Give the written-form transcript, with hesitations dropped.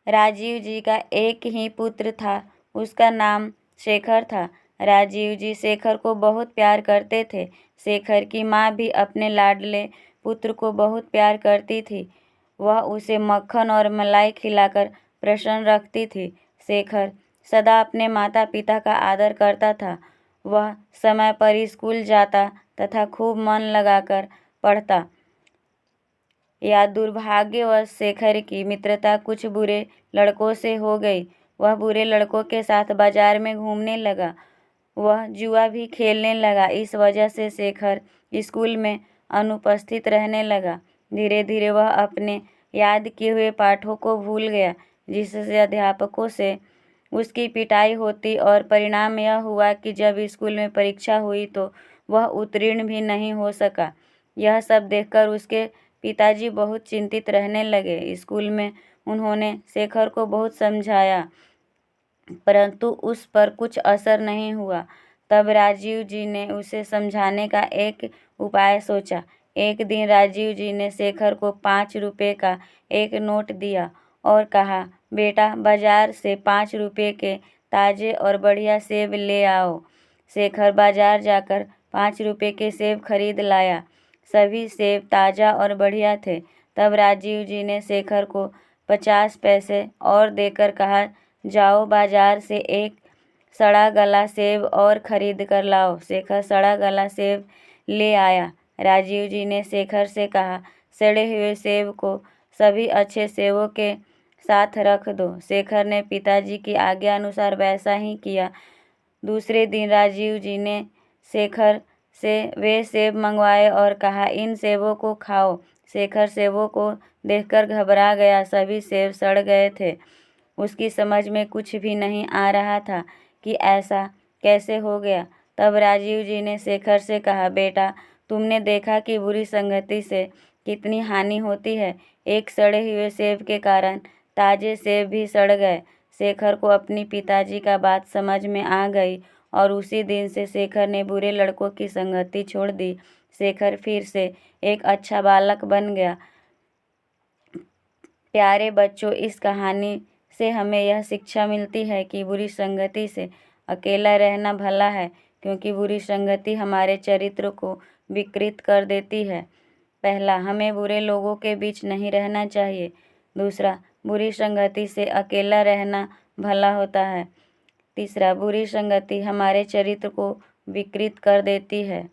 राजीव जी का एक ही पुत्र था, उसका नाम शेखर था। राजीव जी शेखर को बहुत प्यार करते थे। शेखर की माँ भी अपने लाडले पुत्र को बहुत प्यार करती थी। वह उसे मक्खन और मलाई खिलाकर प्रसन्न रखती थी। शेखर सदा अपने माता पिता का आदर करता था। वह समय पर स्कूल जाता तथा खूब मन लगाकर पढ़ता। या दुर्भाग्यवश शेखर की मित्रता कुछ बुरे लड़कों से हो गई। वह बुरे लड़कों के साथ बाजार में घूमने लगा। वह जुआ भी खेलने लगा। इस वजह से शेखर स्कूल में अनुपस्थित रहने लगा। धीरे धीरे वह अपने याद किए हुए पाठों को भूल गया, जिससे अध्यापकों से उसकी पिटाई होती और परिणाम यह हुआ कि जब स्कूल में परीक्षा हुई तो वह उत्तीर्ण भी नहीं हो सका। यह सब देखकर उसके पिताजी बहुत चिंतित रहने लगे। स्कूल में उन्होंने शेखर को बहुत समझाया, परंतु उस पर कुछ असर नहीं हुआ। तब राजीव जी ने उसे समझाने का एक उपाय सोचा। एक दिन राजीव जी ने शेखर को 5 रुपये का एक नोट दिया और कहा, बेटा बाजार से 5 रुपये के ताज़े और बढ़िया सेब ले आओ। शेखर बाजार जाकर 5 रुपये के सेब खरीद लाया। सभी सेब ताज़ा और बढ़िया थे। तब राजीव जी ने शेखर को 50 पैसे और देकर कहा, जाओ बाजार से एक सड़ा गला सेब और खरीद कर लाओ। शेखर सड़ा गला सेब ले आया। राजीव जी ने शेखर से कहा, सड़े हुए सेब को सभी अच्छे सेबों के साथ रख दो। शेखर ने पिताजी की आज्ञा अनुसार वैसा ही किया। दूसरे दिन राजीव जी ने शेखर से वे सेब मंगवाए और कहा, इन सेबों को खाओ। शेखर सेबों को देखकर घबरा गया। सभी सेब सड़ गए थे। उसकी समझ में कुछ भी नहीं आ रहा था कि ऐसा कैसे हो गया। तब राजीव जी ने शेखर से कहा, बेटा तुमने देखा कि बुरी संगति से कितनी हानि होती है। एक सड़े हुए सेब के कारण ताजे सेब भी सड़ गए। शेखर को अपनी पिताजी का बात समझ में आ गई और उसी दिन से शेखर ने बुरे लड़कों की संगति छोड़ दी। शेखर फिर से एक अच्छा बालक बन गया। प्यारे बच्चों, इस कहानी से हमें यह शिक्षा मिलती है कि बुरी संगति से अकेला रहना भला है, क्योंकि बुरी संगति हमारे चरित्र को विकृत कर देती है। पहला, हमें बुरे लोगों के बीच नहीं रहना चाहिए। दूसरा, बुरी संगति से अकेला रहना भला होता है। तीसरा, बुरी संगति हमारे चरित्र को विकृत कर देती है।